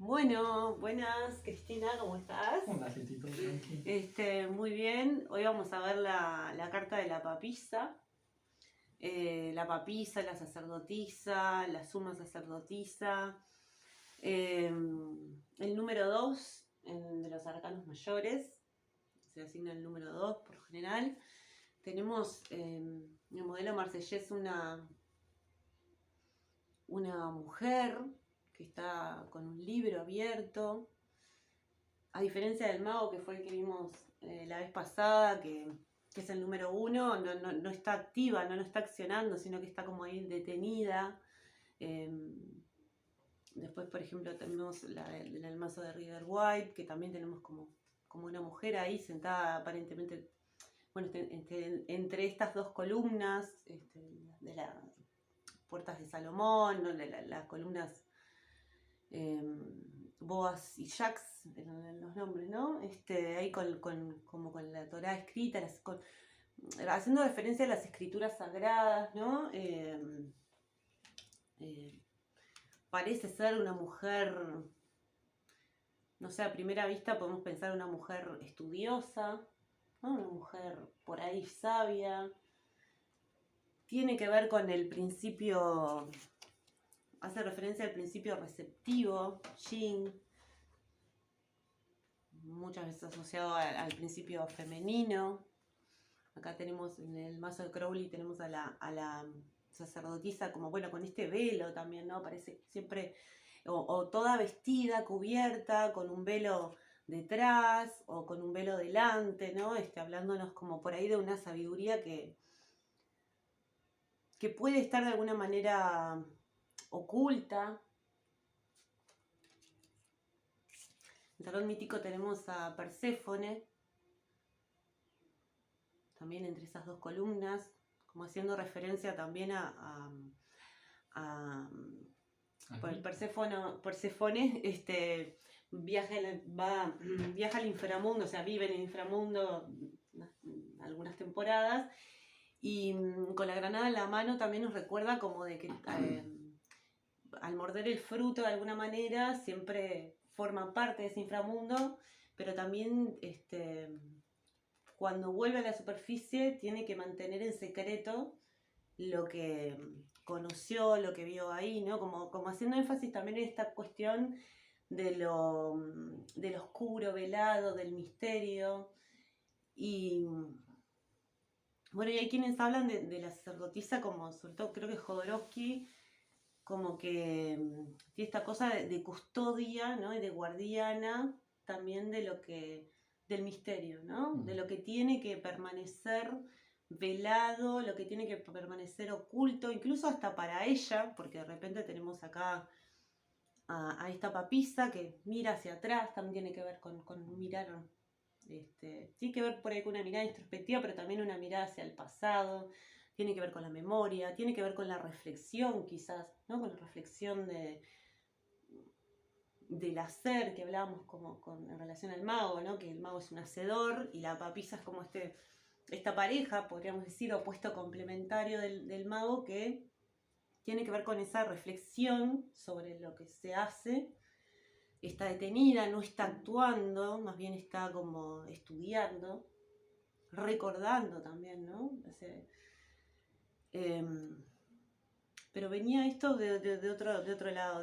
Bueno, buenas, Cristina, ¿cómo estás? Hola, Getito, tranqui. Muy bien, hoy vamos a ver la carta de la papisa. La papisa, la sacerdotisa, la suma sacerdotisa. El número 2 de los arcanos mayores, se asigna el número 2 por lo general. Tenemos en el modelo marsellés una mujer que está con un libro abierto. A diferencia del mago, que fue el que vimos la vez pasada, que es el número 1, no está activa, no está accionando, sino que está como ahí detenida. Después, por ejemplo, tenemos el mazo de Rider White, que también tenemos como una mujer ahí sentada aparentemente, bueno, entre estas dos columnas, de las puertas de Salomón, ¿no? Las columnas Boaz y Jax, eran los nombres, ¿no? Ahí como con la Torá escrita, haciendo referencia a las escrituras sagradas, ¿no? Parece ser una mujer, no sé, a primera vista podemos pensar una mujer estudiosa, ¿no? Una mujer por ahí sabia. Tiene que ver con el principio, hace referencia al principio receptivo, Yin, muchas veces asociado al principio femenino. Acá tenemos en el mazo de Crowley, tenemos a la sacerdotisa como, bueno, con este velo también, ¿no? Parece siempre, o toda vestida, cubierta, con un velo detrás o con un velo delante, ¿no? Hablándonos como por ahí de una sabiduría que puede estar de alguna manera oculta. En el tarot mítico tenemos a Perséfone, también entre esas dos columnas, como haciendo referencia también por Perséfone, viaja al inframundo, o sea, vive en el inframundo algunas temporadas, y con la granada en la mano también nos recuerda como de que al morder el fruto de alguna manera siempre forma parte de ese inframundo, pero también cuando vuelve a la superficie tiene que mantener en secreto lo que conoció, lo que vio ahí, ¿no? Como haciendo énfasis también en esta cuestión de lo oscuro, velado, del misterio. Y bueno, y hay quienes hablan de la sacerdotisa como, sobre todo creo que Jodorowsky, como que tiene esta cosa de custodia, ¿no? Y de guardiana también del misterio, ¿no? De lo que tiene que permanecer velado, lo que tiene que permanecer oculto, incluso hasta para ella, porque de repente tenemos acá a esta papisa que mira hacia atrás, también tiene que ver con mirar, tiene que ver por ahí con una mirada introspectiva, pero también una mirada hacia el pasado, tiene que ver con la memoria, tiene que ver con la reflexión quizás, ¿no? Con la reflexión del hacer que hablábamos en relación al mago, ¿no? Que el mago es un hacedor y la papisa es como esta pareja, podríamos decir, opuesto complementario del mago, que tiene que ver con esa reflexión sobre lo que se hace. Está detenida, no está actuando, más bien está como estudiando, recordando también, ¿no? Pero venía esto de otro lado,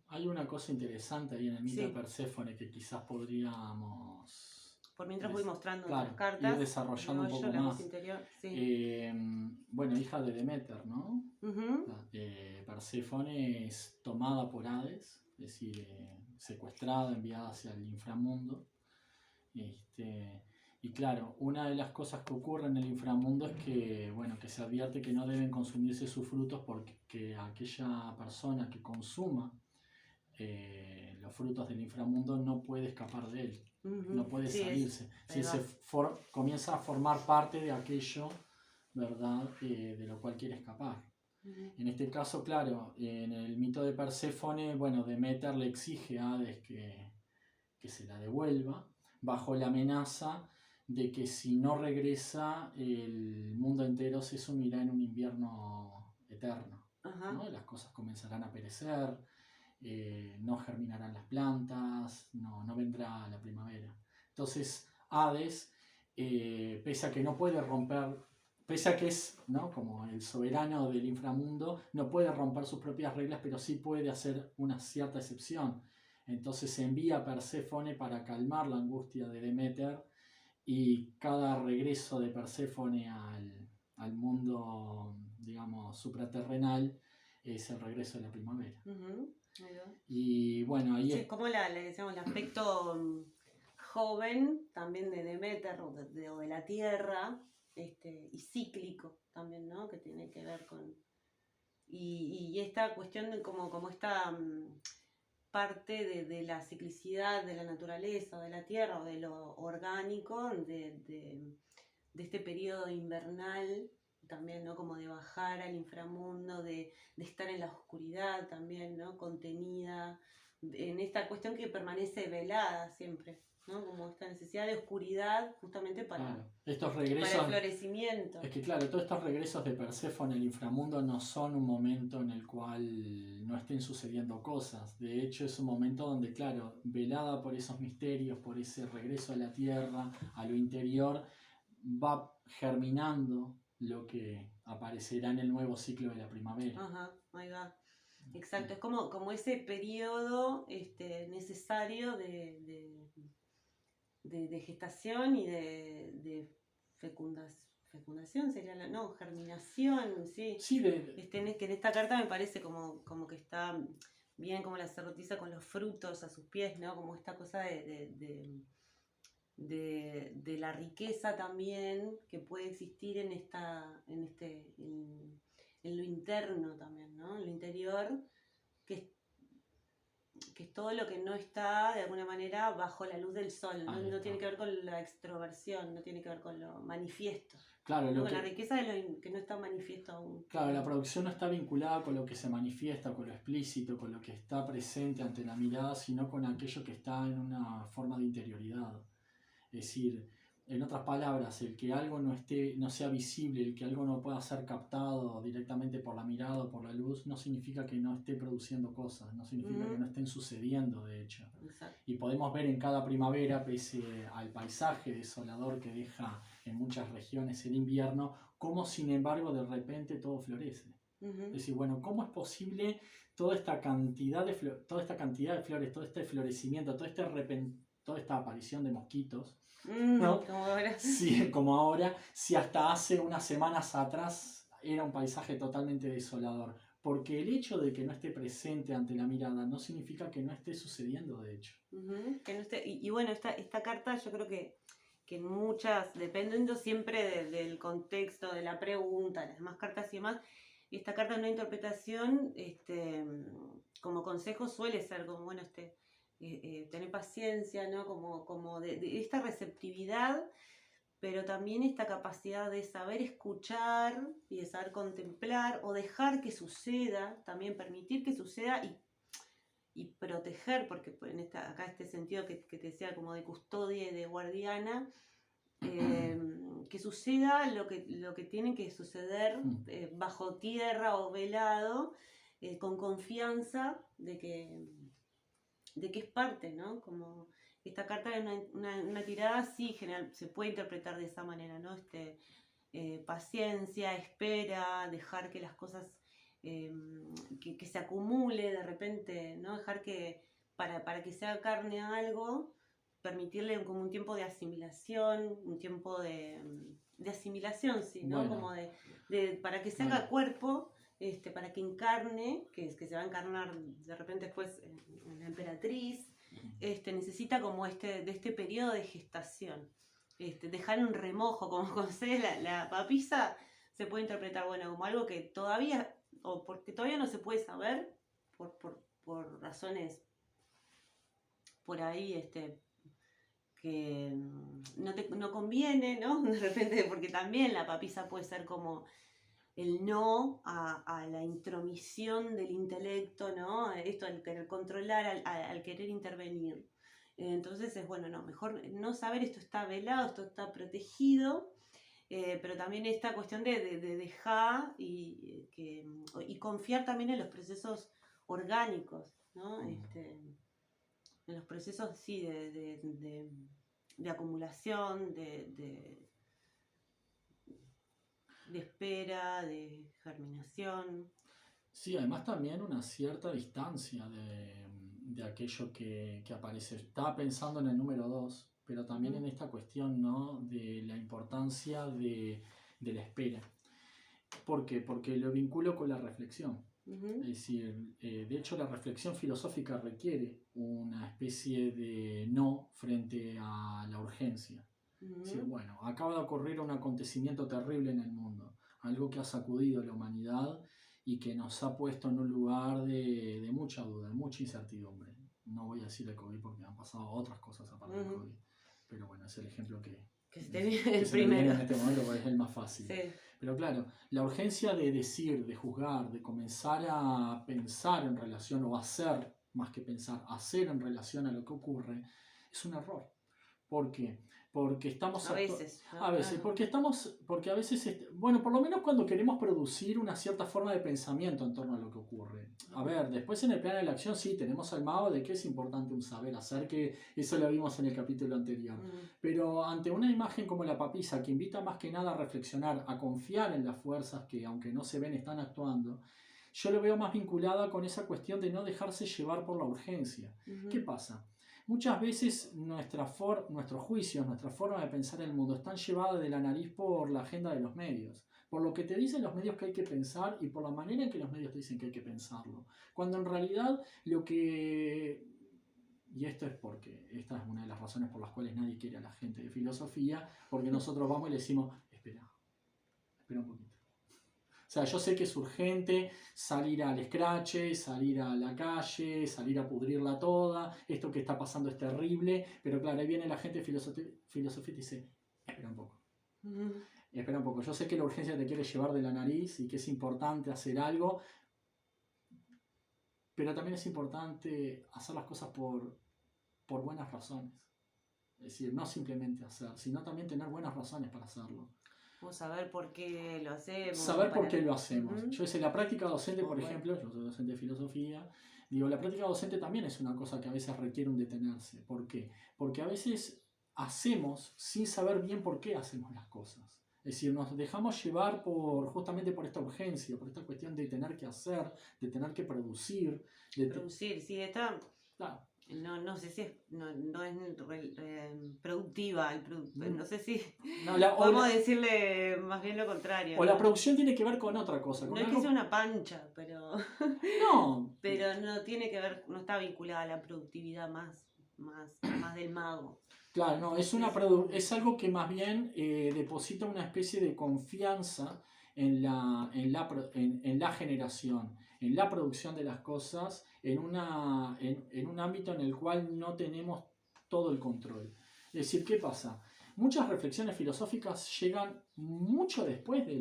Hay una cosa interesante ahí en el mito sí. de Perséfone que quizás podríamos... Por mientras voy mostrando claro, otras cartas. ir desarrollando un poco la más. voz interior, sí. Bueno, hija de Demeter, ¿no? Uh-huh. Perséfone es tomada por Hades, es decir, secuestrada, enviada hacia el inframundo. Y claro, una de las cosas que ocurre en el inframundo es que, bueno, que se advierte que no deben consumirse sus frutos porque aquella persona que consuma los frutos del inframundo no puede escapar de él, no puede salirse. Si comienza a formar parte de aquello, ¿verdad? De lo cual quiere escapar. En este caso, claro, en el mito de Perséfone, bueno, Demeter le exige a Hades que se la devuelva, bajo la amenaza de que si no regresa, el mundo entero se sumirá en un invierno eterno, ¿no? Las cosas comenzarán a perecer, no germinarán las plantas, no vendrá la primavera. Entonces, Hades, pese a que no puede romper, pese a que es, ¿no?, como el soberano del inframundo, no puede romper sus propias reglas, pero sí puede hacer una cierta excepción. Entonces envía a Perséfone para calmar la angustia de Deméter, y cada regreso de Perséfone al mundo, digamos, supraterrenal es el regreso de la primavera. Y bueno, ahí sí, es como decíamos, el aspecto joven también de Deméter o de la tierra, y cíclico también, ¿no? Que tiene que ver con... Y esta cuestión de como esta parte de la ciclicidad de la naturaleza o de la tierra o de lo orgánico, de este periodo invernal también, ¿no? Como de bajar al inframundo, de estar en la oscuridad también, ¿no? Contenida, en esta cuestión que permanece velada siempre, ¿no? Como esta necesidad de oscuridad justamente para, estos regresos, para el florecimiento. Es que claro, todos estos regresos de Perséfone al inframundo no son un momento en el cual no estén sucediendo cosas. De hecho, es un momento donde, claro, velada por esos misterios, por ese regreso a la tierra, a lo interior, va germinando lo que aparecerá en el nuevo ciclo de la primavera. Ajá, ahí va. Exacto, es como ese periodo necesario de gestación y de fecundación sería germinación, sí. Sí, que en esta carta me parece como que está bien como la sacerdotisa con los frutos a sus pies, ¿no? Como esta cosa de la riqueza también que puede existir en lo interno también, ¿no? En lo interior, que es todo lo que no está de alguna manera bajo la luz del sol, no tiene que ver con la extroversión, no tiene que ver con lo manifiesto. Claro, con la riqueza de lo que no está manifiesto aún. Claro, la producción no está vinculada con lo que se manifiesta, con lo explícito, con lo que está presente ante la mirada, sino con aquello que está en una forma de interioridad. Es decir, en otras palabras, el que algo no sea visible, el que algo no pueda ser captado directamente por la mirada o por la luz, no significa que no esté produciendo cosas, no significa que no estén sucediendo, de hecho. Exacto. Y podemos ver en cada primavera, pese al paisaje desolador que deja en muchas regiones el invierno, cómo sin embargo de repente todo florece. Es decir, bueno, ¿cómo es posible toda esta cantidad de flores, todo este florecimiento, toda esta aparición de mosquitos? ¿No? Como ahora. Sí, como ahora, si hasta hace unas semanas atrás era un paisaje totalmente desolador. Porque el hecho de que no esté presente ante la mirada no significa que no esté sucediendo, de hecho. Que no esté, y bueno, esta carta yo creo que en muchas, dependiendo siempre del contexto, de la pregunta, las demás cartas y demás, esta carta en una interpretación, como consejo suele ser como, bueno, tener paciencia, ¿no? Como de esta receptividad, pero también esta capacidad de saber escuchar y de saber contemplar o dejar que suceda, también permitir que suceda y proteger, porque acá este sentido que te decía como de custodia y de guardiana, que suceda lo que tiene que suceder bajo tierra o velado, con confianza de que es parte, ¿no? Como esta carta es una tirada así, general, se puede interpretar de esa manera, ¿no? Paciencia, espera, dejar que las cosas que se acumule de repente, ¿no? Dejar que para que sea carne a algo, permitirle como un tiempo de asimilación, un tiempo de asimilación, sí, ¿no? Bueno. Como para que se haga cuerpo, para que encarne, que se va a encarnar de repente después en la emperatriz, necesita como de este periodo de gestación, dejar un remojo, como concede la papisa, se puede interpretar, bueno, como algo que todavía, o porque todavía no se puede saber, por razones por ahí, que no conviene, ¿no? De repente, porque también la papisa puede ser como el no a la intromisión del intelecto, ¿no? Esto al querer controlar, al querer intervenir. Entonces es bueno, no, mejor no saber, esto está velado, esto está protegido, pero también esta cuestión de dejar y confiar también en los procesos orgánicos, ¿no? En los procesos, sí, de acumulación, de espera, de germinación. Sí, además también una cierta distancia de aquello que aparece. Estaba pensando en el número 2, pero también en esta cuestión, ¿no? De la importancia de la espera. ¿Por qué? Porque lo vinculo con la reflexión. Es decir, de hecho la reflexión filosófica requiere una especie de no frente a la urgencia. Es decir, bueno, acaba de ocurrir un acontecimiento terrible en el mundo, algo que ha sacudido a la humanidad y que nos ha puesto en un lugar de mucha duda, de mucha incertidumbre. No voy a decir el COVID porque han pasado otras cosas aparte del COVID, pero bueno, es el ejemplo que se me viene en este momento porque es el más fácil. Sí. Pero claro, la urgencia de decir, de juzgar, de comenzar a pensar en relación o hacer, más que pensar, hacer en relación a lo que ocurre, es un error. ¿Por qué? Porque estamos... A veces. A veces, porque a veces, bueno, por lo menos cuando queremos producir una cierta forma de pensamiento en torno a lo que ocurre. A ver, después en el plano de la acción sí, tenemos al mago de que es importante un saber hacer, que eso lo vimos en el capítulo anterior. Pero ante una imagen como la papisa, que invita más que nada a reflexionar, a confiar en las fuerzas que, aunque no se ven, están actuando, yo lo veo más vinculada con esa cuestión de no dejarse llevar por la urgencia. ¿Qué pasa? Muchas veces nuestros juicios, nuestra forma de pensar el mundo están llevadas de la nariz por la agenda de los medios, por lo que te dicen los medios que hay que pensar y por la manera en que los medios te dicen que hay que pensarlo. Cuando en realidad lo que... Y esto es porque esta es una de las razones por las cuales nadie quiere a la gente de filosofía, porque nosotros vamos y le decimos, espera un poquito. O sea, yo sé que es urgente salir al escrache, salir a la calle, salir a pudrirla toda, esto que está pasando es terrible, pero claro, ahí viene la gente de filosofía y dice, espera un poco. Espera un poco, yo sé que la urgencia te quiere llevar de la nariz y que es importante hacer algo, pero también es importante hacer las cosas por buenas razones. Es decir, no simplemente hacer, sino también tener buenas razones para hacerlo. Saber por qué lo hacemos. Saber por qué lo hacemos. Yo sé, la práctica docente, por ejemplo, yo soy docente de filosofía, digo, la práctica docente también es una cosa que a veces requiere un detenerse. ¿Por qué? Porque a veces hacemos sin saber bien por qué hacemos las cosas. Es decir, nos dejamos llevar justamente por esta urgencia, por esta cuestión de tener que hacer, de tener que producir. Producir, sí, está... Claro. No sé si no es productiva, no sé si podemos decirle más bien lo contrario. O la producción tiene que ver con otra cosa. No es que sea una pancha, pero no. Pero no tiene que ver, no está vinculada a la productividad más del mago. Claro, no, es algo que más bien deposita una especie de confianza en la generación, en la producción de las cosas, en un ámbito en el cual no tenemos todo el control. Es decir, ¿qué pasa? Muchas reflexiones filosóficas llegan mucho después de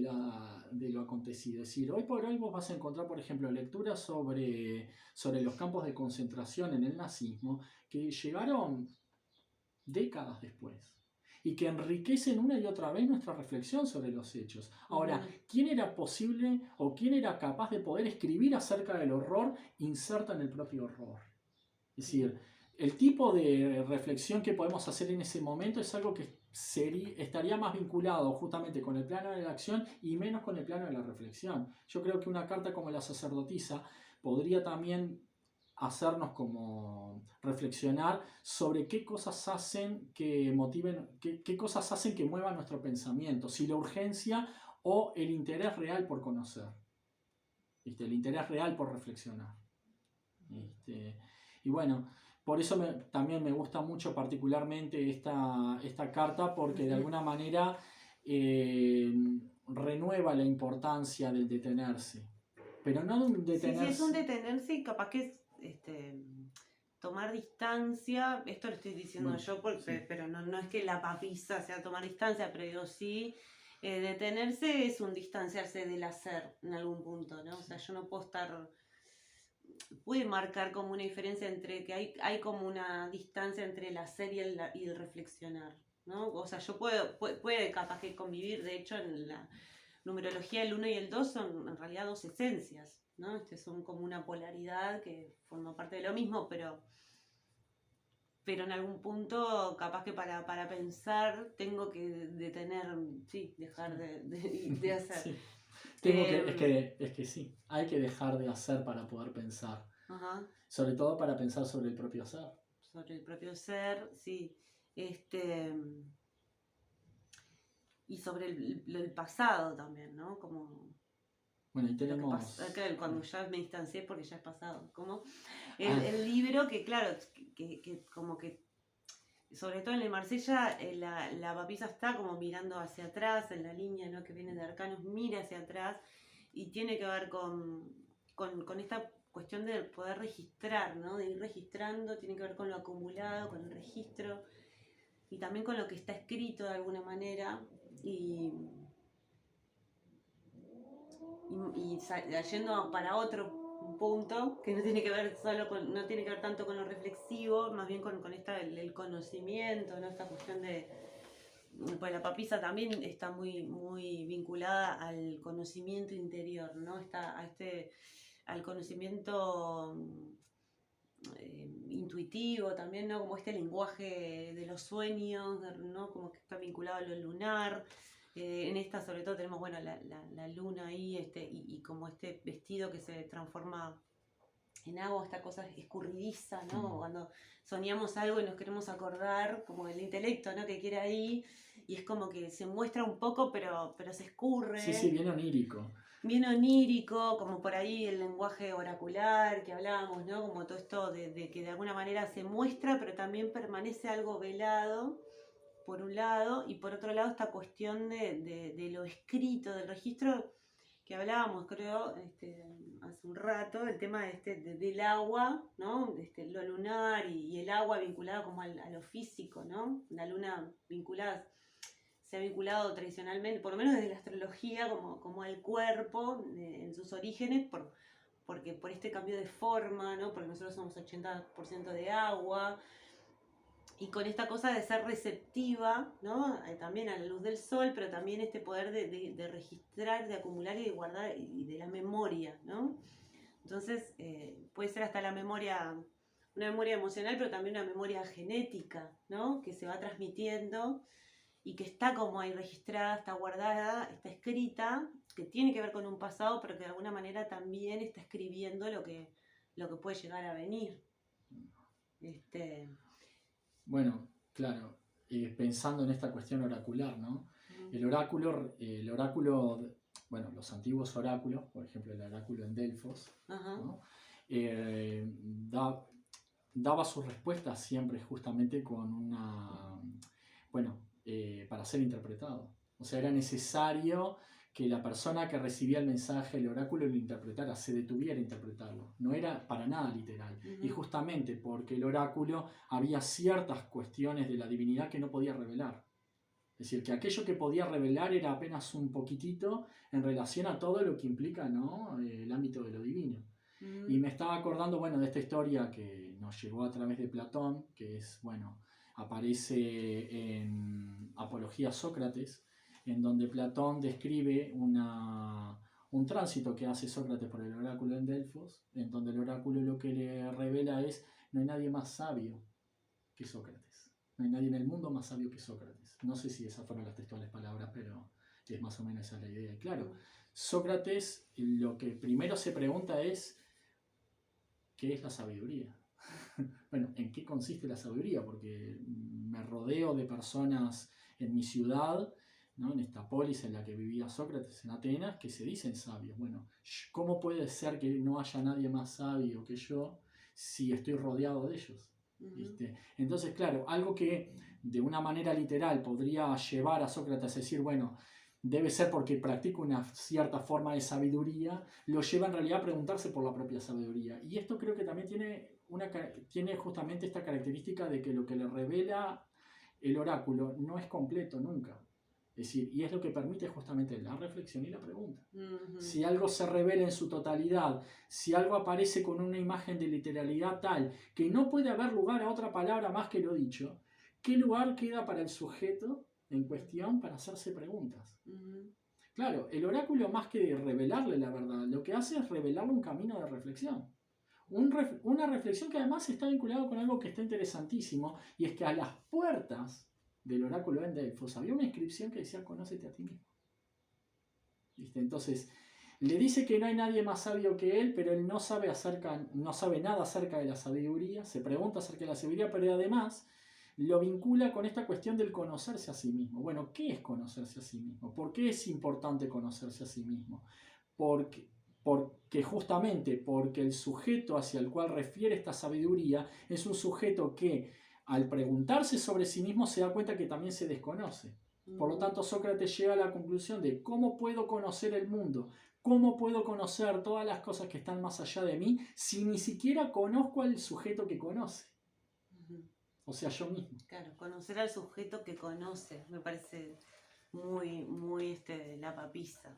lo acontecido. Es decir, hoy por hoy vos vas a encontrar, por ejemplo, lecturas sobre los campos de concentración en el nazismo que llegaron décadas después y que enriquecen una y otra vez nuestra reflexión sobre los hechos. Ahora, ¿quién era posible o quién era capaz de poder escribir acerca del horror inserta en el propio horror? Es decir, el tipo de reflexión que podemos hacer en ese momento es algo que estaría más vinculado justamente con el plano de la acción y menos con el plano de la reflexión. Yo creo que una carta como la sacerdotisa podría también hacernos como reflexionar sobre qué cosas hacen que motiven, qué cosas hacen que muevan nuestro pensamiento, si la urgencia o el interés real por conocer, el interés real por reflexionar. Y bueno, por eso también me gusta mucho particularmente esta carta, porque de alguna manera renueva la importancia del detenerse. Pero no de un detenerse. Sí, es un detenerse y capaz que es tomar distancia. Esto lo estoy diciendo yo, pero no es que la papisa sea tomar distancia, pero digo sí. Detenerse es un distanciarse del hacer en algún punto, ¿no? O sea, yo no puedo estar... Puede marcar como una diferencia entre que hay como una distancia entre el hacer y el reflexionar, ¿no? O sea, yo puede capaz que convivir, de hecho en la numerología el 1 y el 2 son en realidad dos esencias, ¿no? Son como una polaridad que forma parte de lo mismo, pero en algún punto capaz que para pensar tengo que detener, sí, dejar de hacer. Sí. Es que sí, hay que dejar de hacer para poder pensar. Ajá. Sobre todo para pensar sobre el propio ser. Sobre el propio ser, sí. Y sobre el pasado también, ¿no? Como bueno, ahí lo que tenemos... pasa, cuando ya me distancié porque ya es pasado. Como el libro que, claro, que como que, sobre todo en el Marsella, la papisa está como mirando hacia atrás, en la línea, ¿no? Que viene de Arcanos, mira hacia atrás y tiene que ver con esta cuestión de poder registrar, ¿no? De ir registrando, tiene que ver con lo acumulado, con el registro y también con lo que está escrito de alguna manera y yendo para otro punto que no tiene que ver no tiene que ver tanto con lo reflexivo, más bien con el conocimiento, ¿no? Esta cuestión de, pues la papisa también está muy, muy vinculada al conocimiento interior, ¿no? Al conocimiento intuitivo también, ¿no? Como este lenguaje de los sueños, ¿no? Como que está vinculado a lo lunar. En esta sobre todo tenemos, bueno, la luna ahí, y como este vestido que se transforma en agua, esta cosa escurridiza, ¿no? Cuando soñamos algo y nos queremos acordar, como el intelecto, ¿no? Que quiere ahí, y es como que se muestra un poco, pero se escurre. Sí, bien onírico. Bien onírico, como por ahí el lenguaje oracular que hablábamos, ¿no? Como todo esto de que de alguna manera se muestra, pero también permanece algo velado, por un lado, y por otro lado esta cuestión de lo escrito, del registro que hablábamos, creo, hace un rato, el tema del agua, ¿no? Lo lunar y el agua vinculado como a lo físico, ¿no? La luna vinculada, se ha vinculado tradicionalmente, por lo menos desde la astrología, como al cuerpo en sus orígenes, porque por este cambio de forma, ¿no? Porque nosotros somos 80% de agua, y con esta cosa de ser receptiva, ¿no? También a la luz del sol, pero también este poder de registrar, de acumular y de guardar, y de la memoria, ¿no? Entonces, puede ser hasta una memoria emocional, pero también una memoria genética, ¿no? Que se va transmitiendo y que está como ahí registrada, está guardada, está escrita, que tiene que ver con un pasado, pero que de alguna manera también está escribiendo lo que puede llegar a venir. Bueno, claro, pensando en esta cuestión oracular, ¿no? El oráculo, bueno, los antiguos oráculos, por ejemplo el oráculo en Delfos, ¿no? Daba sus respuestas siempre justamente con una, bueno, para ser interpretado. O sea, era necesario que la persona que recibía el mensaje, el oráculo, lo interpretara, se detuviera a interpretarlo. No era para nada literal. Y justamente porque el oráculo había ciertas cuestiones de la divinidad que no podía revelar. Es decir, que aquello que podía revelar era apenas un poquitito en relación a todo lo que implica, ¿no? El ámbito de lo divino. Y me estaba acordando, bueno, de esta historia que nos llegó a través de Platón, que es, bueno, aparece en Apología a Sócrates, en donde Platón describe un tránsito que hace Sócrates por el oráculo en Delfos, en donde el oráculo lo que le revela es: no hay nadie más sabio que Sócrates. No hay nadie en el mundo más sabio que Sócrates. No sé si esas fueron las textuales palabras, pero es más o menos esa la idea. Y claro, Sócrates lo que primero se pregunta es: ¿qué es la sabiduría? Bueno, ¿en qué consiste la sabiduría? Porque me rodeo de personas en mi ciudad, ¿no? En esta polis en la que vivía Sócrates, en Atenas, que se dicen sabios. Bueno, ¿cómo puede ser que no haya nadie más sabio que yo si estoy rodeado de ellos? ¿Viste? Entonces, claro, algo que de una manera literal podría llevar a Sócrates a decir, bueno, debe ser porque practica una cierta forma de sabiduría, lo lleva en realidad a preguntarse por la propia sabiduría. Y esto creo que también tiene justamente esta característica de que lo que le revela el oráculo no es completo nunca. Es decir, y es lo que permite justamente la reflexión y la pregunta. Si algo se revela en su totalidad, si algo aparece con una imagen de literalidad tal que no puede haber lugar a otra palabra más que lo dicho, ¿qué lugar queda para el sujeto en cuestión para hacerse preguntas? Claro, el oráculo más que revelarle la verdad, lo que hace es revelarle un camino de reflexión. Una reflexión que además está vinculada con algo que está interesantísimo, y es que a las puertas del oráculo de Delfos había una inscripción que decía: conócete a ti mismo. ¿Viste? Entonces, le dice que no hay nadie más sabio que él, pero él no sabe nada acerca de la sabiduría, se pregunta acerca de la sabiduría, pero además lo vincula con esta cuestión del conocerse a sí mismo. Bueno, ¿qué es conocerse a sí mismo? ¿Por qué es importante conocerse a sí mismo? Porque justamente porque el sujeto hacia el cual refiere esta sabiduría es un sujeto que, al preguntarse sobre sí mismo, se da cuenta que también se desconoce. Por lo tanto, Sócrates llega a la conclusión de: ¿cómo puedo conocer el mundo? ¿Cómo puedo conocer todas las cosas que están más allá de mí si ni siquiera conozco al sujeto que conoce? O sea, yo mismo. Claro, conocer al sujeto que conoce, me parece muy la papisa.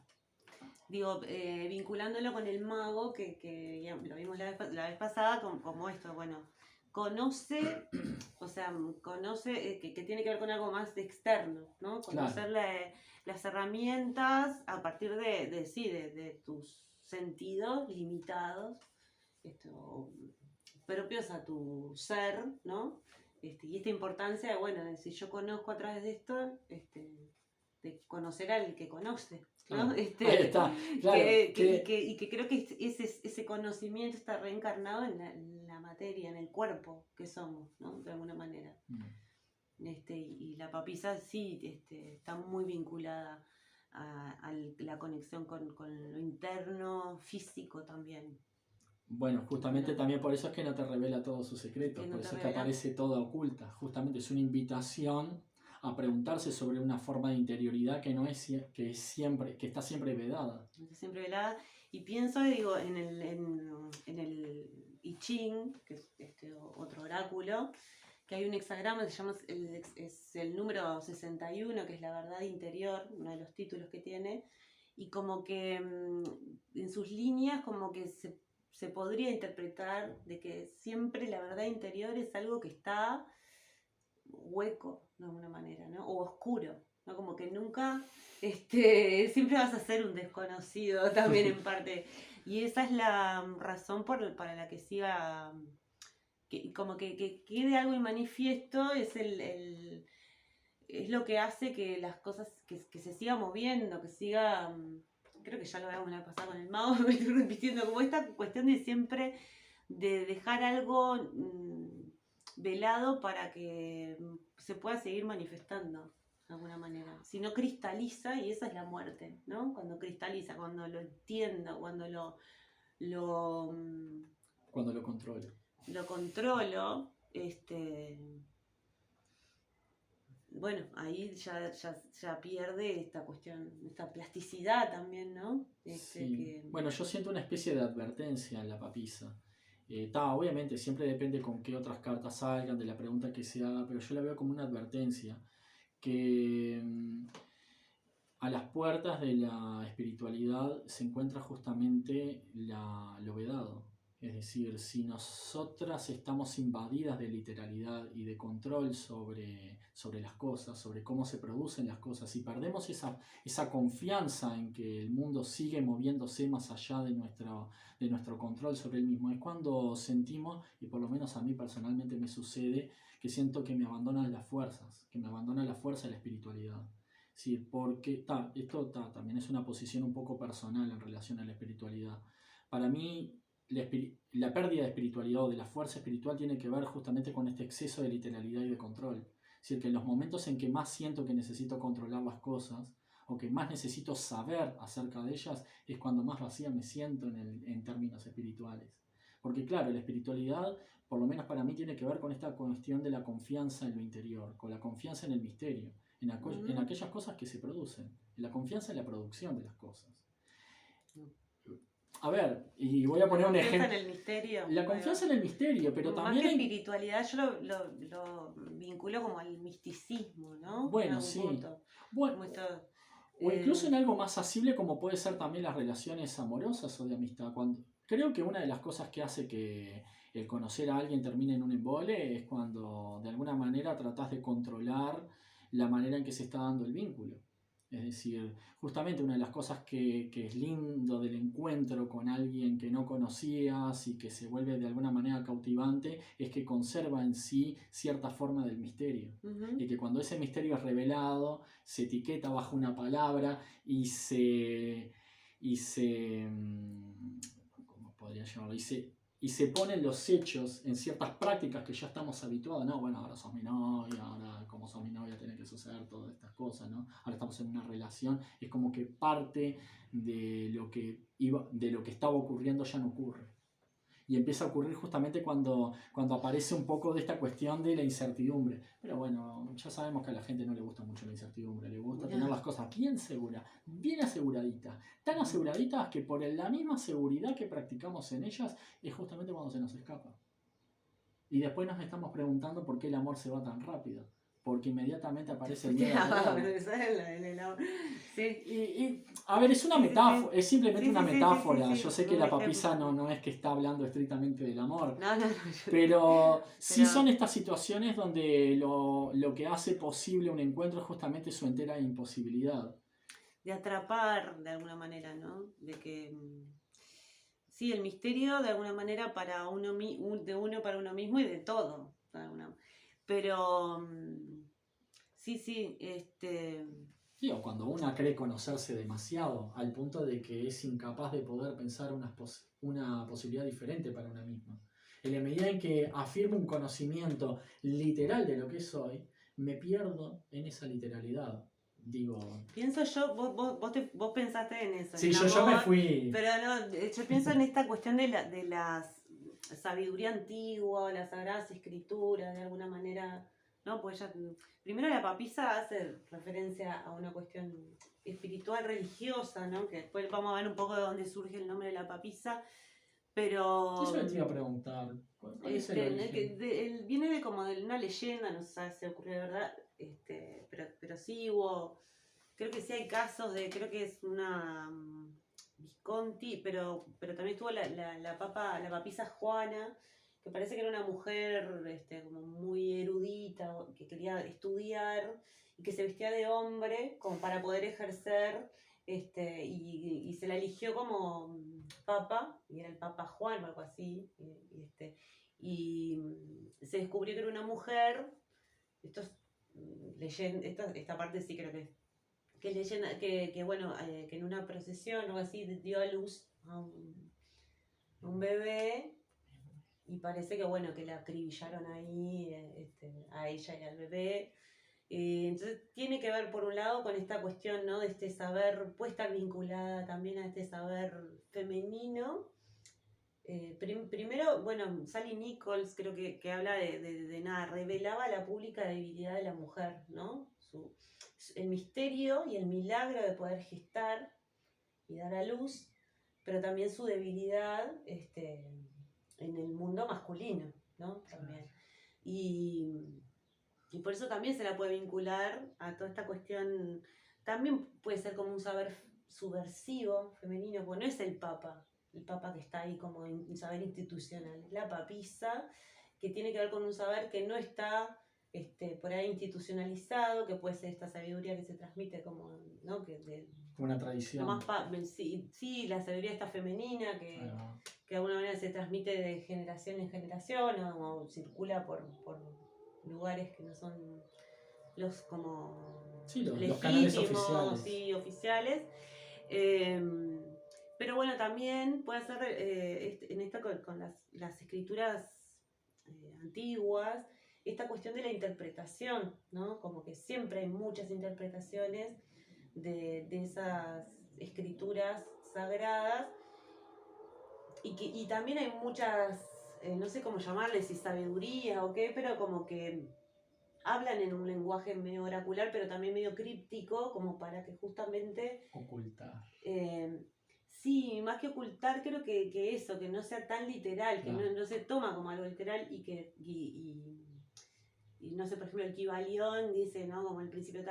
Digo, vinculándolo con el mago, que ya lo vimos la vez pasada, como esto, bueno, conoce, o sea, conoce que tiene que ver con algo más externo, ¿no? Conocer las herramientas a partir de tus sentidos limitados, propios a tu ser, ¿no? Y esta importancia de, bueno, de si yo conozco a través de esto, de conocer al que conoce, ¿no? Ahí está, claro. Y que creo que ese conocimiento está reencarnado en la materia, en el cuerpo que somos, ¿no? De alguna manera. Y la papisa sí está muy vinculada a la conexión con lo interno, físico también. Bueno, justamente también por eso es que no te revela todos sus secretos, por eso es que aparece toda oculta. Justamente es una invitación a preguntarse sobre una forma de interioridad que no es que está siempre vedada. Está siempre velada. Y pienso, digo, en el I Ching, que es otro oráculo, que hay un hexagrama que se llama, es el número 61, que es la verdad interior, uno de los títulos que tiene, y como que en sus líneas como que se podría interpretar de que siempre la verdad interior es algo que está hueco, de alguna manera, ¿no? O oscuro, ¿no? Como que nunca, siempre vas a ser un desconocido también en parte. Y esa es la razón para la que siga, como que quede algo en manifiesto, es lo que hace que las cosas, que se siga moviendo, que siga... Creo que ya lo habíamos la pasada con el mago, me estoy repitiendo, como esta cuestión de siempre de dejar algo velado para que se pueda seguir manifestando de alguna manera. Si no cristaliza, y esa es la muerte, ¿no? Cuando cristaliza, cuando lo entiendo, cuando cuando lo controlo. Lo controlo, bueno, ahí ya pierde esta cuestión, esta plasticidad también, ¿no? Sí. Bueno, yo siento una especie de advertencia en la papisa. Obviamente siempre depende con qué otras cartas salgan, de la pregunta que se haga, pero yo la veo como una advertencia que a las puertas de la espiritualidad se encuentra justamente lo vedado. Es decir, si nosotras estamos invadidas de literalidad y de control sobre las cosas, sobre cómo se producen las cosas, y perdemos esa confianza en que el mundo sigue moviéndose más allá de nuestro control sobre él mismo, es cuando sentimos, y por lo menos a mí personalmente me sucede, que siento que me abandonan las fuerzas, que me abandona la fuerza de la espiritualidad. Sí, porque esto también es una posición un poco personal en relación a la espiritualidad. Para mí, la pérdida de espiritualidad o de la fuerza espiritual tiene que ver justamente con este exceso de literalidad y de control. Es decir, que en los momentos en que más siento que necesito controlar las cosas o que más necesito saber acerca de ellas es cuando más vacía me siento en términos espirituales. Porque claro, la espiritualidad, por lo menos para mí, tiene que ver con esta cuestión de la confianza en lo interior, con la confianza en el misterio, en aquellas cosas que se producen, en la confianza en la producción de las cosas. A ver, y voy a poner un ejemplo. La confianza en el misterio. La confianza en el misterio, pero también... Más que espiritualidad, yo lo vinculo como al misticismo, ¿no? Bueno, sí. Bueno, o incluso en algo más asible como puede ser también las relaciones amorosas o de amistad. Creo que una de las cosas que hace que el conocer a alguien termine en un embole es cuando de alguna manera tratás de controlar la manera en que se está dando el vínculo. Es decir, justamente una de las cosas que es lindo del encuentro con alguien que no conocías y que se vuelve de alguna manera cautivante es que conserva en sí cierta forma del misterio. Y que cuando ese misterio es revelado, se etiqueta bajo una palabra y ¿cómo podría llamarlo? Y se ponen los hechos en ciertas prácticas que ya estamos habituados, ¿no? Bueno, ahora sos mi novia, ahora como sos mi novia tenés que suceder todas estas cosas, ¿no? Ahora estamos en una relación, es como que parte de lo que estaba ocurriendo ya no ocurre. Y empieza a ocurrir justamente cuando aparece un poco de esta cuestión de la incertidumbre. Pero bueno, ya sabemos que a la gente no le gusta mucho la incertidumbre, le gusta tener las cosas bien seguras, bien aseguraditas, tan aseguraditas que por la misma seguridad que practicamos en ellas es justamente cuando se nos escapa. Y después nos estamos preguntando por qué el amor se va tan rápido. Porque inmediatamente aparece el miedo. Sí. A ver, es una metáfora, es simplemente una metáfora. Yo sé que la papisa no es que está hablando estrictamente del amor. Pero sí son estas situaciones donde lo que hace posible un encuentro es justamente su entera imposibilidad. De atrapar de alguna manera, ¿no? De que sí, el misterio de alguna manera para uno, de uno para uno mismo y de todo. Pero sí, Sí, o cuando una cree conocerse demasiado al punto de que es incapaz de poder pensar una posibilidad diferente para una misma. En la medida en que afirmo un conocimiento literal de lo que soy, me pierdo en esa literalidad. Digo... Pienso yo, vos pensaste en eso. Sí, yo me fui... Pero no, yo pienso en esta cuestión de la sabiduría antigua, las sagradas escrituras, de alguna manera, ¿no? Pues ya, primero la papisa hace referencia a una cuestión espiritual, religiosa, ¿no? Que después vamos a ver un poco de dónde surge el nombre de la papisa, pero... Eso te iba a preguntar. ¿Cuál es el origen? Viene de como de una leyenda, no sé si se ocurrió de verdad, pero sí hubo... Creo que sí hay casos de, creo que es una Visconti, pero también estuvo la papisa Juana, que parece que era una mujer como muy erudita, que quería estudiar y que se vestía de hombre como para poder ejercer, y se la eligió como papa, y era el papa Juan o algo así, y se descubrió que era una mujer. Esto es leyenda, esta parte sí creo que es que leyenda, que bueno, que en una procesión o algo así dio a luz a un bebé, y parece que bueno, que la acribillaron ahí, a ella y al bebé. Entonces tiene que ver por un lado con esta cuestión, ¿no? De este saber, puede estar vinculada también a este saber femenino. Primero, bueno, Sally Nichols creo que habla de nada, revelaba la pública debilidad de la mujer, ¿no? El misterio y el milagro de poder gestar y dar a luz, pero también su debilidad en el mundo masculino, ¿no? También. Y por eso también se la puede vincular a toda esta cuestión, también puede ser como un saber subversivo femenino, porque no es el papa que está ahí como un saber institucional, es la papisa, que tiene que ver con un saber que no está por ahí institucionalizado, que puede ser esta sabiduría que se transmite como, ¿no? Como una tradición. Sí, la sabiduría está femenina, que de alguna manera se transmite de generación en generación, o circula por lugares que no son los como los canales oficiales. Sí, oficiales. Pero bueno, también puede ser en esta con las escrituras antiguas, esta cuestión de la interpretación, ¿no? Como que siempre hay muchas interpretaciones de esas escrituras sagradas, y también hay muchas, no sé cómo llamarles, si sabiduría o qué, pero como que hablan en un lenguaje medio oracular, pero también medio críptico, como para que justamente... Ocultar. Sí, más que ocultar, creo que eso, que no sea tan literal, que no se toma como algo literal, y no sé, por ejemplo, el Kybalión dice, ¿no? Como el principio,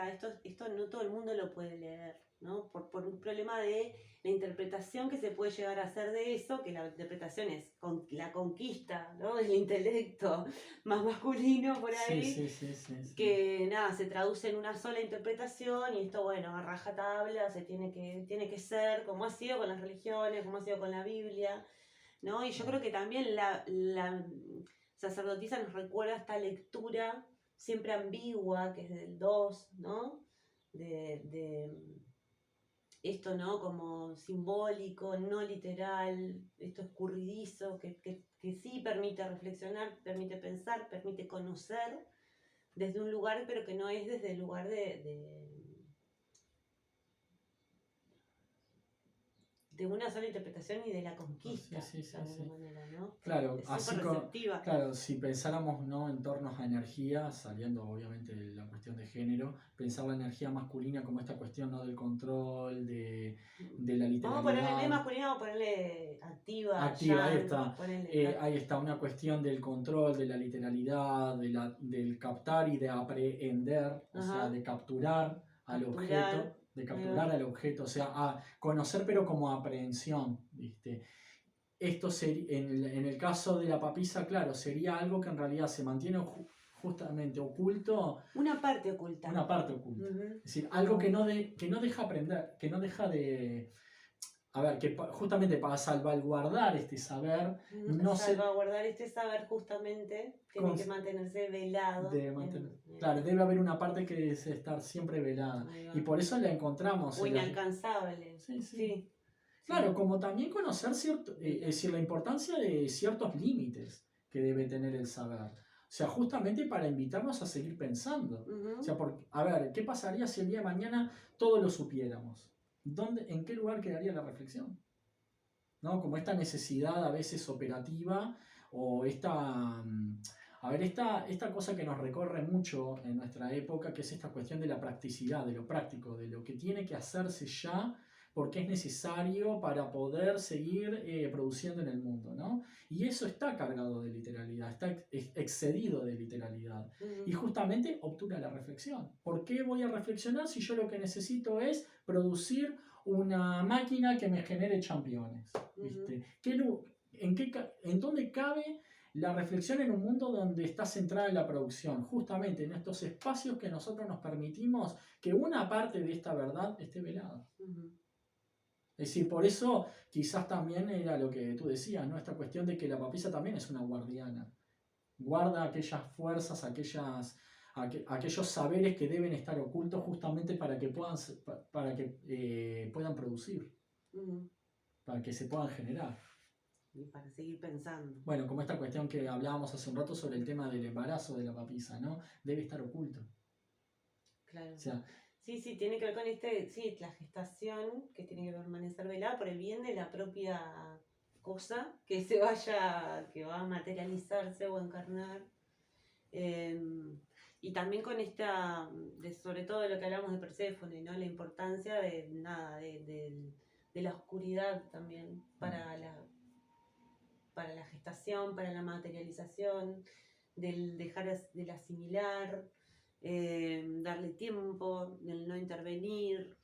esto no todo el mundo lo puede leer, ¿no? Por un problema de la interpretación que se puede llegar a hacer de eso, que la interpretación es la conquista, ¿no? Del intelecto más masculino por ahí, sí. que nada, se traduce en una sola interpretación y esto, bueno, a rajatabla tiene que ser, como ha sido con las religiones, como ha sido con la Biblia, ¿no? Y yo creo que también la sacerdotisa nos recuerda esta lectura siempre ambigua, que es del 2, ¿no? De esto, ¿no? Como simbólico, no literal, esto escurridizo, que sí permite reflexionar, permite pensar, permite conocer desde un lugar, pero que no es desde el lugar de una sola interpretación y de la conquista, de alguna manera, ¿no? Claro, Es así súper receptiva. claro, si pensáramos, ¿no?, en torno a energía, saliendo obviamente de la cuestión de género, pensar la energía masculina como esta cuestión, ¿no?, del control, de la literalidad. Vamos a ponerle, en vez masculina, vamos a ponerle activa, Activa, ahí yang, está. Ahí está, una cuestión del control, de la literalidad, del captar y de aprehender, o sea, de capturar al objeto, o sea, a conocer pero como aprehensión, ¿viste? Esto sería, en el caso de la papisa, claro, sería algo que en realidad se mantiene justamente oculto. Una parte oculta. Una parte oculta. Es decir, algo que no deja aprender, que no deja de... A ver, que justamente para salvaguardar este saber... Salvaguardar este saber justamente tiene que mantenerse velado. Claro, debe haber una parte que debe estar siempre velada. Y por eso la encontramos. O inalcanzable. Sí. Claro, como también conocer es decir, la importancia de ciertos límites que debe tener el saber. O sea, justamente para invitarnos a seguir pensando. O sea, a ver, ¿qué pasaría si el día de mañana todos lo supiéramos? ¿En qué lugar quedaría la reflexión? ¿No? Como esta necesidad a veces operativa o esta cosa que nos recorre mucho en nuestra época, que es esta cuestión de la practicidad, de lo práctico, de lo que tiene que hacerse ya porque es necesario para poder seguir produciendo en el mundo, ¿no? Y eso está cargado de literalidad, está excedido de literalidad. Y justamente obtura la reflexión. ¿Por qué voy a reflexionar si yo lo que necesito es producir una máquina que me genere championes? ¿Viste? ¿En dónde cabe la reflexión en un mundo donde está centrada en la producción? Justamente en estos espacios que nosotros nos permitimos que una parte de esta verdad esté velada. Es decir, por eso quizás también era lo que tú decías, ¿no? Esta cuestión de que la papisa también es una guardiana. Guarda aquellas fuerzas, aquellos saberes que deben estar ocultos justamente para que puedan producir, para que se puedan generar. Y para seguir pensando. Bueno, como esta cuestión que hablábamos hace un rato sobre el tema del embarazo de la papisa, ¿no? Debe estar oculto. Claro. O sea, sí, tiene que ver con la gestación, que tiene que permanecer velada por el bien de la propia cosa que que va a materializarse o encarnar. Y también con sobre todo lo que hablamos de Perséfone, ¿no? La importancia de la oscuridad también para la gestación, para la materialización, del asimilar, darle tiempo, del no intervenir.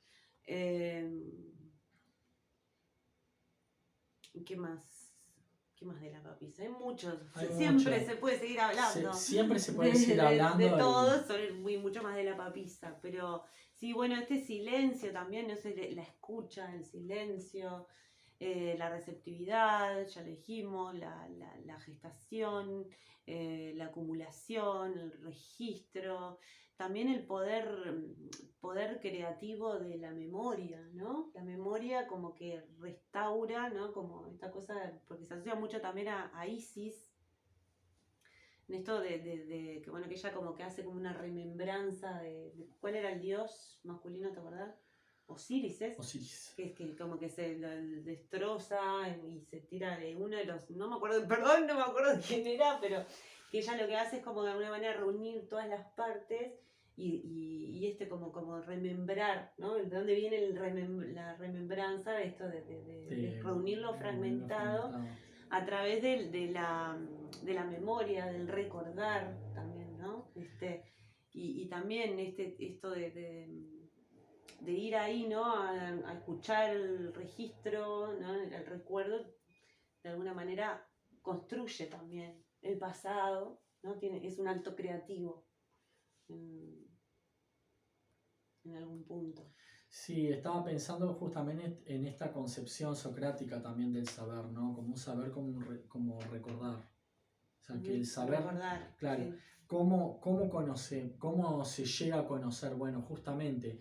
¿Qué más de la papisa? Hay muchos. Siempre se puede seguir hablando. Siempre se puede seguir hablando. De todo, y mucho más de la papisa. Pero sí, bueno, este silencio también, no sé, la escucha, el silencio, la receptividad, ya lo dijimos, la gestación, la acumulación, el registro, también el poder creativo de la memoria, ¿no? La memoria como que restaura, ¿no? Como esta cosa, porque se asocia mucho también a Isis, en esto de que, bueno, que ella como que hace como una remembranza de ¿cuál era el dios masculino, te acordás? Osiris, que como que se destroza y se tira de uno de los, no me acuerdo de quién era, pero que ella lo que hace es como de alguna manera reunir todas las partes y como remembrar, ¿no? ¿De dónde viene la remembranza de esto de reunir lo fragmentado a través de la memoria, del recordar también, ¿no? Y también esto de ir ahí, ¿no? A escuchar el registro, ¿no? El recuerdo, de alguna manera construye también el pasado, ¿no? Es un acto creativo en, en algún punto. Sí, estaba pensando justamente en esta concepción socrática también del saber, ¿no? Como un saber como recordar. O sea, que el saber, recordar, claro, sí. ¿cómo conocer, cómo se llega a conocer? Bueno, justamente,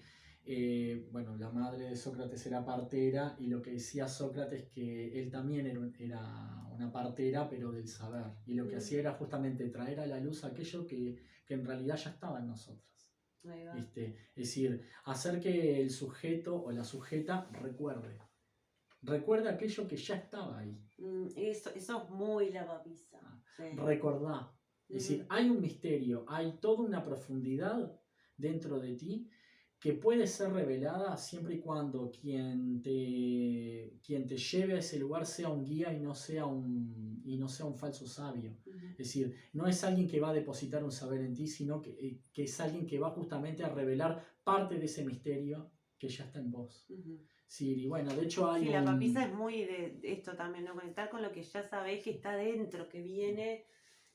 bueno, la madre de Sócrates era partera y lo que decía Sócrates que él también era una partera, pero del saber. Y lo que hacía era justamente traer a la luz aquello que en realidad ya estaba en nosotros. Es decir, hacer que el sujeto o la sujeta recuerde aquello que ya estaba ahí. Eso es muy la papisa. Sí. Recordá. Es decir, hay un misterio, hay toda una profundidad dentro de ti que puede ser revelada siempre y cuando quien te lleve a ese lugar sea un guía y no sea un falso sabio. Es decir, no es alguien que va a depositar un saber en ti, sino que es alguien que va justamente a revelar parte de ese misterio que ya está en vos. Sí, y bueno, de hecho hay la papisa es muy de esto también, ¿no? Conectar con lo que ya sabés que está dentro, que viene.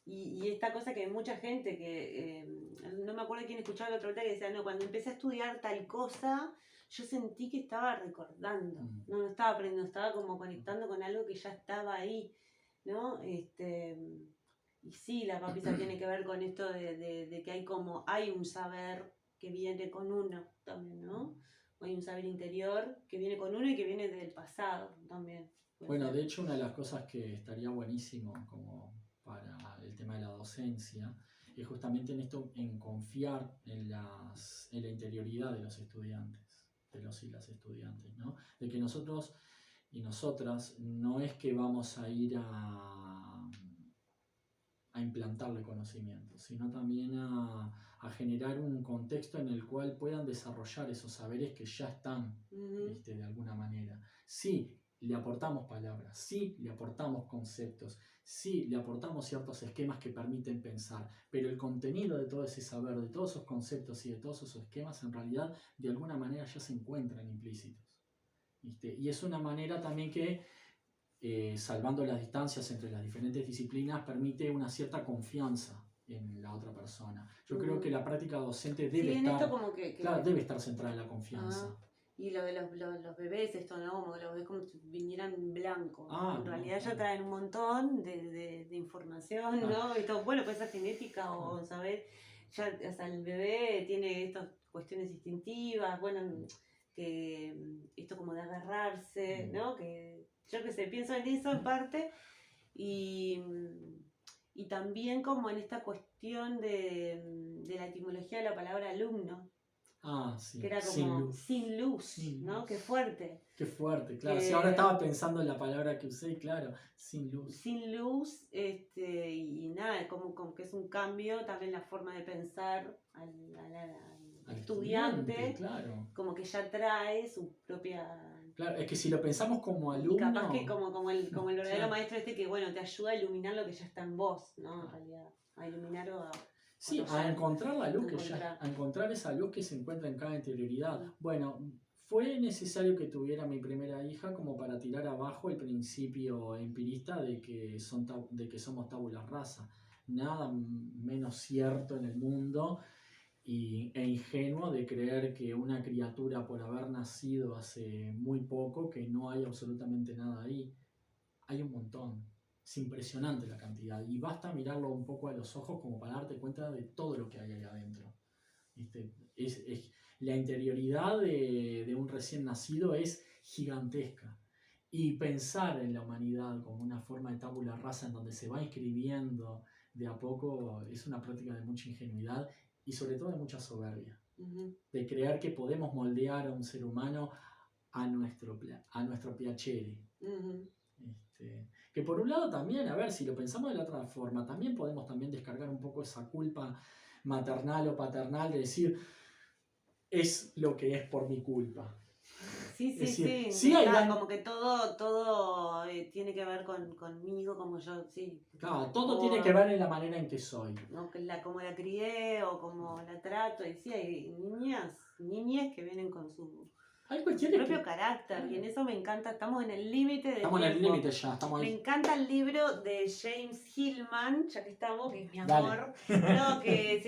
Y esta cosa que hay mucha gente que, no me acuerdo quién escuchaba el otro día que decía, no, cuando empecé a estudiar tal cosa, yo sentí que estaba recordando, no estaba aprendiendo, estaba como conectando con algo que ya estaba ahí, ¿no? Y sí, la papisa tiene que ver con esto de que hay un saber que viene con uno también, ¿no? Hay un saber interior que viene con uno y que viene del pasado también. Bueno, de hecho, una de las cosas que estaría buenísimo como para el tema de la docencia es justamente en esto, en confiar en la interioridad de los estudiantes, de los y las estudiantes, ¿no? De que nosotros y nosotras no es que vamos a ir a implantarle conocimiento, sino también a generar un contexto en el cual puedan desarrollar esos saberes que ya están, de alguna manera. Sí, le aportamos palabras, sí, le aportamos conceptos, sí, le aportamos ciertos esquemas que permiten pensar, pero el contenido de todo ese saber, de todos esos conceptos y de todos esos esquemas, en realidad, de alguna manera ya se encuentran implícitos. Y es una manera también que salvando las distancias entre las diferentes disciplinas, permite una cierta confianza en la otra persona. Yo creo que la práctica docente debe estar, como claro, debe estar centrada en la confianza. Y lo de los bebés, esto, ¿no? Como los bebés como si vinieran en blanco. En realidad ya traen un montón de información, ¿no? Y todo, bueno, pues esa genética o saber, ya hasta el bebé tiene estas cuestiones instintivas, bueno, que esto como de agarrarse, ¿no? Que yo qué sé, pienso en eso en parte y también como en esta cuestión de la etimología de la palabra alumno. Sí. Que era como sin luz, ¿no? Qué fuerte. Qué fuerte, claro. Si ahora estaba pensando en la palabra que usé, claro, sin luz. Sin luz, y nada, como que es un cambio también la forma de pensar al estudiante, claro. Como que ya trae su propia... Claro, es que si lo pensamos como alumno... Y capaz que como el verdadero maestro que, bueno, te ayuda a iluminar lo que ya está en vos, ¿no? En realidad, a iluminar o a... Sí, a encontrar la luz a encontrar esa luz que se encuentra en cada interioridad. Bueno, fue necesario que tuviera mi primera hija como para tirar abajo el principio empirista de que somos tabulas rasa. Nada menos cierto en el mundo e ingenuo de creer que una criatura por haber nacido hace muy poco, que no hay absolutamente nada ahí. Hay un montón. Es impresionante la cantidad y basta mirarlo un poco a los ojos como para darte cuenta de todo lo que hay ahí adentro. La interioridad de un recién nacido es gigantesca y pensar en la humanidad como una forma de tabula rasa en donde se va inscribiendo de a poco es una práctica de mucha ingenuidad y sobre todo de mucha soberbia. De creer que podemos moldear a un ser humano a nuestro piacere. Que por un lado también, a ver, si lo pensamos de la otra forma, también podemos también descargar un poco esa culpa maternal o paternal de decir, es lo que es por mi culpa. Sí, Es sí, decir, sí. sí hay Está, daño. como que todo tiene que ver conmigo, como yo, sí. Claro, todo tiene O, que ver en la manera en que soy. o como la crié o como la trato. Y sí, hay niñas que vienen con su Hay su cuestiones propio que... carácter, y en eso me encanta. Estamos en el límite de Estamos en el tiempo. límite ya, estamos Me ahí. encanta el libro de James Hillman, ya que estamos, que es mi Dale. amor, no, que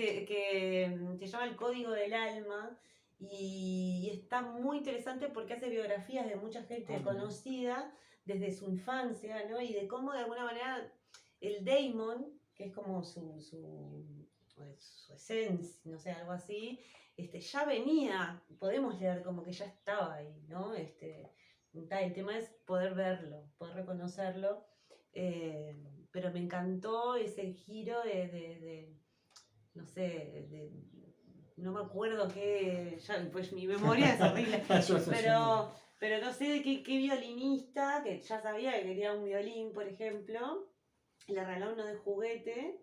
se llama El Código del Alma, y está muy interesante porque hace biografías de mucha gente Ah, mira. conocida desde su infancia, ¿no? Y de cómo de alguna manera el daemon, que es como su esencia, no sé, algo así, ya venía, podemos leer como que ya estaba ahí, ¿no? El tema es poder verlo, poder reconocerlo, pero me encantó ese giro no sé, no me acuerdo qué, ya, pues mi memoria es horrible, pero no sé de qué violinista, que ya sabía que quería un violín, por ejemplo, le regaló uno de juguete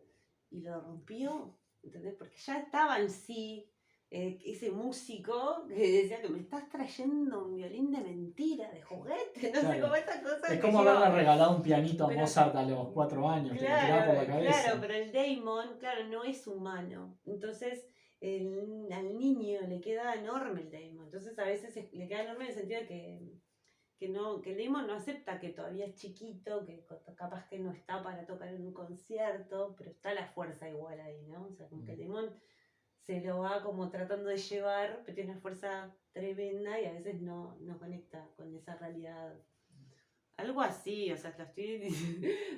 y lo rompió, ¿entendés? Porque ya estaba en sí ese músico que decía que me estás trayendo un violín de mentira, de juguete, no sé, Claro. como esta cosa Es que como yo... haberle regalado un pianito a Pero- Mozart a los 4 años, te lo tiraba por la cabeza. Claro, pero el daemon, claro, no es humano. Entonces, al niño le queda enorme el daemon. Entonces, a veces le queda enorme en el sentido de que el daemon no acepta que todavía es chiquito, que capaz que no está para tocar en un concierto, pero está la fuerza igual ahí, ¿no? O sea, como que el daemon se lo va como tratando de llevar, pero tiene una fuerza tremenda y a veces no conecta con esa realidad. Algo así, o sea, lo estoy...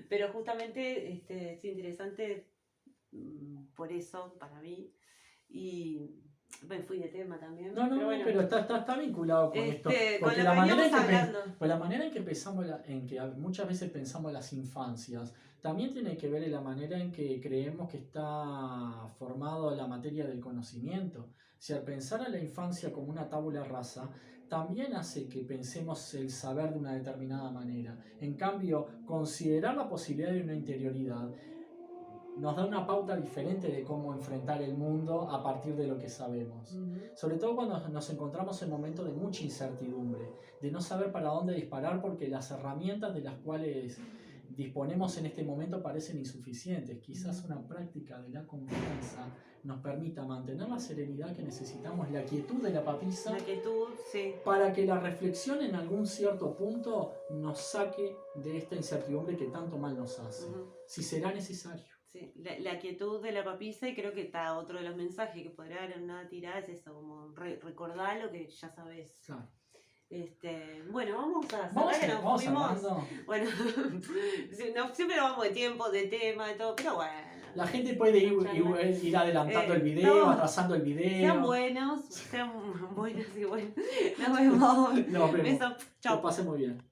pero justamente es interesante por eso, para mí. Y me fui de tema también. No, pero bueno, pero está vinculado con esto. con Porque lo la que manera, veníamos hablando. pues la manera en que pensamos, en que muchas veces pensamos las infancias, también tiene que ver en la manera en que creemos que está formado la materia del conocimiento. Si al pensar a la infancia como una tabula rasa, también hace que pensemos el saber de una determinada manera. En cambio, considerar la posibilidad de una interioridad nos da una pauta diferente de cómo enfrentar el mundo a partir de lo que sabemos. Sobre todo cuando nos encontramos en momentos de mucha incertidumbre, de no saber para dónde disparar porque las herramientas de las cuales disponemos en este momento parecen insuficientes. Quizás una práctica de la confianza nos permita mantener la serenidad que necesitamos, la quietud de la papisa, Sí. para que la reflexión en algún cierto punto nos saque de esta incertidumbre que tanto mal nos hace, si será necesario. Sí, la quietud de la papisa, y creo que está otro de los mensajes que podría dar en una tirada, es eso, como recordar lo que ya sabes. Claro. Bueno, vamos a cerrar, que nos fuimos. Hablando. Bueno, siempre vamos de tiempo, de tema, de todo, pero bueno. La gente puede ir adelantando el video, atrasando el video. Sean buenos y buenos. Nos vemos. Nos vemos. Beso. Chao. Que pase muy bien.